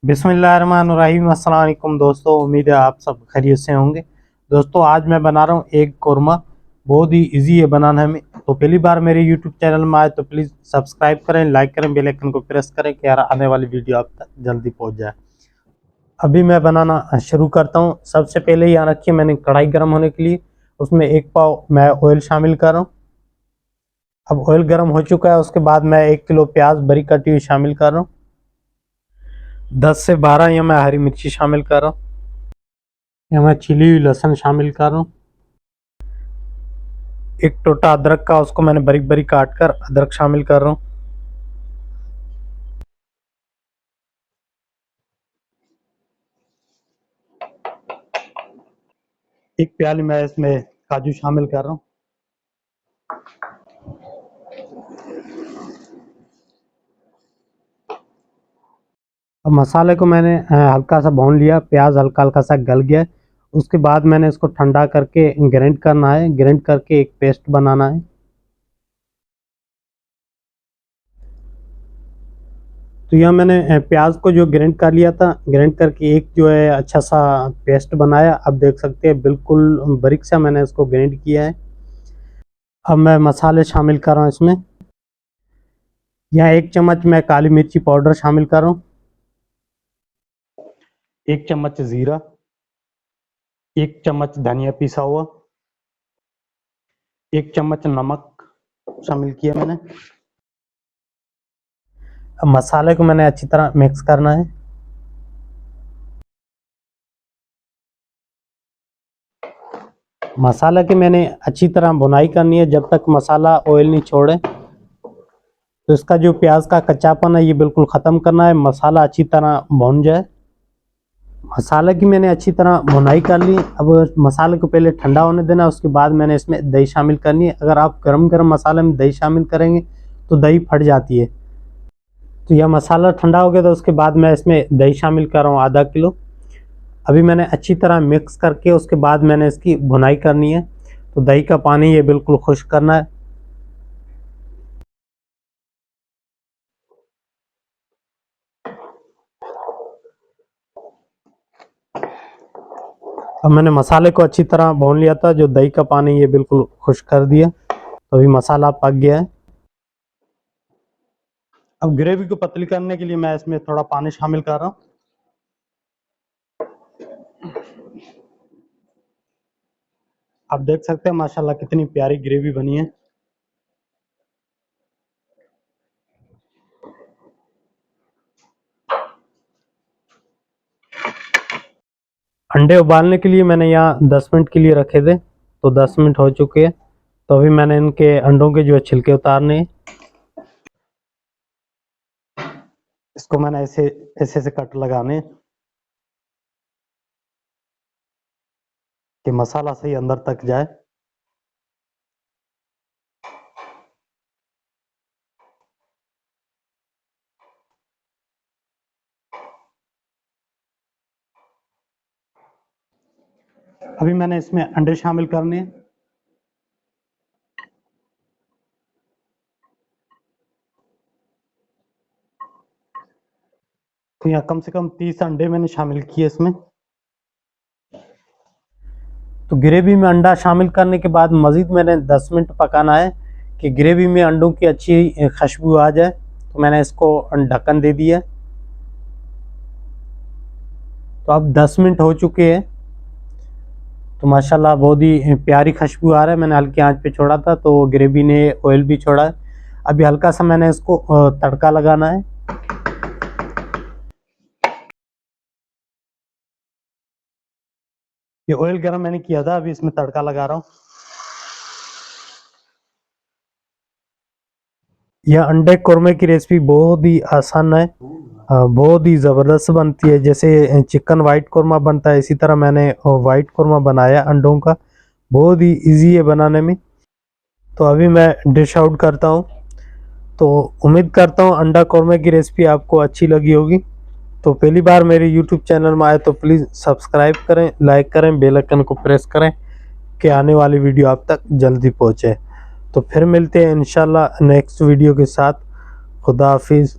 बिस्मिल्लाहिर्रहमानिर्रहीम। अस्सलाम वालेकुम दोस्तों, उम्मीद है आप सब खैरियत से होंगे। दोस्तों आज मैं बना रहा हूँ एग कोरमा। बहुत ही इजी है बनाने में। तो पहली बार मेरे यूट्यूब चैनल में आए तो प्लीज़ सब्सक्राइब करें, लाइक करें, बेल आइकन को प्रेस करें कि यार आने वाली वीडियो आप तक जल्दी पहुँच जाए। अभी मैं बनाना शुरू करता हूँ। सबसे पहले यहाँ रखिए मैंने कढ़ाई गर्म होने के लिए, उसमें 1 पाव मैं ऑयल शामिल कर रहा हूँ। अब ऑयल गर्म हो चुका है, उसके बाद मैं 1 किलो प्याज बरी कटी हुई शामिल कर रहा हूँ। 10 से 12 यहाँ मैं हरी मिर्ची शामिल कर रहा हूँ। यहाँ मैं छिली हुई लहसुन शामिल कर रहा हूँ। एक टोटा अदरक का, उसको मैंने बारीक बारीक काट कर अदरक शामिल कर रहा हूँ। एक प्याली मैं इसमें काजू शामिल कर रहा हूँ। अब मसाले को मैंने हल्का सा भून लिया, प्याज हल्का हल्का सा गल गया। उसके बाद मैंने इसको ठंडा करके ग्राइंड करना है, ग्राइंड करके एक पेस्ट बनाना है। तो यह मैंने प्याज को जो ग्राइंड कर लिया था, ग्राइंड करके एक जो है अच्छा सा पेस्ट बनाया। अब देख सकते हैं बिल्कुल बारीक सा मैंने इसको ग्राइंड किया है। अब मैं मसाले शामिल कर रहा हूँ इसमें। यहाँ 1 चम्मच मैं काली मिर्ची पाउडर शामिल कर रहा हूँ, 1 चम्मच जीरा, 1 चम्मच धनिया पिसा हुआ, 1 चम्मच नमक शामिल किया मैंने। अब मसाले को मैंने अच्छी तरह मिक्स करना है। मसाला की मैंने अच्छी तरह भुनाई करनी है जब तक मसाला ऑयल नहीं छोड़े। तो इसका जो प्याज का कच्चापन है ये बिल्कुल ख़त्म करना है, मसाला अच्छी तरह भुन जाए। मसाले की मैंने अच्छी तरह भुनाई कर ली। अब मसाले को पहले ठंडा होने देना, उसके बाद मैंने इसमें दही शामिल करनी है। अगर आप गरम गरम मसाले में दही शामिल करेंगे तो दही फट जाती है। तो यह मसाला ठंडा हो गया, तो उसके बाद मैं इसमें दही शामिल कर रहा हूँ आधा किलो। अभी मैंने अच्छी तरह मिक्स करके उसके बाद मैंने इसकी भुनाई करनी है। तो दही का पानी ये बिल्कुल खुश्क करना है। अब मैंने मसाले को अच्छी तरह भून लिया था, जो दही का पानी ये बिल्कुल खुश्क कर दिया। तो अभी मसाला पक गया है। अब ग्रेवी को पतली करने के लिए मैं इसमें थोड़ा पानी शामिल कर रहा हूँ। आप देख सकते हैं माशाल्लाह कितनी प्यारी ग्रेवी बनी है। अंडे उबालने के लिए मैंने यहाँ 10 मिनट के लिए रखे थे। तो 10 मिनट हो चुके हैं। तो अभी मैंने इनके अंडों के जो है छिलके उतारने हैं। इसको मैंने ऐसे ऐसे से कट लगाने हैं कि मसाला सही अंदर तक जाए। अभी मैंने इसमें अंडे शामिल करने हैं। तो यहाँ कम से कम 30 अंडे मैंने शामिल किए इसमें। तो ग्रेवी में अंडा शामिल करने के बाद मज़ीद मैंने 10 मिनट पकाना है कि ग्रेवी में अंडों की अच्छी खुशबू आ जाए। तो मैंने इसको ढक्कन दे दिया। तो अब 10 मिनट हो चुके हैं। तो माशाल्लाह बहुत ही प्यारी खुशबू आ रहा है। मैंने हल्की आंच पे छोड़ा था तो ग्रेवी ने ऑयल भी छोड़ा है। अभी हल्का सा मैंने इसको तड़का लगाना है। ये ऑयल गरम मैंने किया था, अभी इसमें तड़का लगा रहा हूँ। यह अंडे कोरमे की रेसिपी बहुत ही आसान है, बहुत ही ज़बरदस्त बनती है। जैसे चिकन वाइट कोरमा बनता है, इसी तरह मैंने वाइट कोरमा बनाया अंडों का। बहुत ही इजी है बनाने में। तो अभी मैं डिश आउट करता हूँ। तो उम्मीद करता हूँ अंडा कोरमे की रेसिपी आपको अच्छी लगी होगी। तो पहली बार मेरे यूट्यूब चैनल में आए तो प्लीज़ सब्सक्राइब करें, लाइक करें, बेल आइकन को प्रेस करें कि आने वाली वीडियो आप तक जल्दी पहुँचे। तो फिर मिलते हैं इंशाल्लाह नेक्स्ट वीडियो के साथ। खुदा हाफिज़।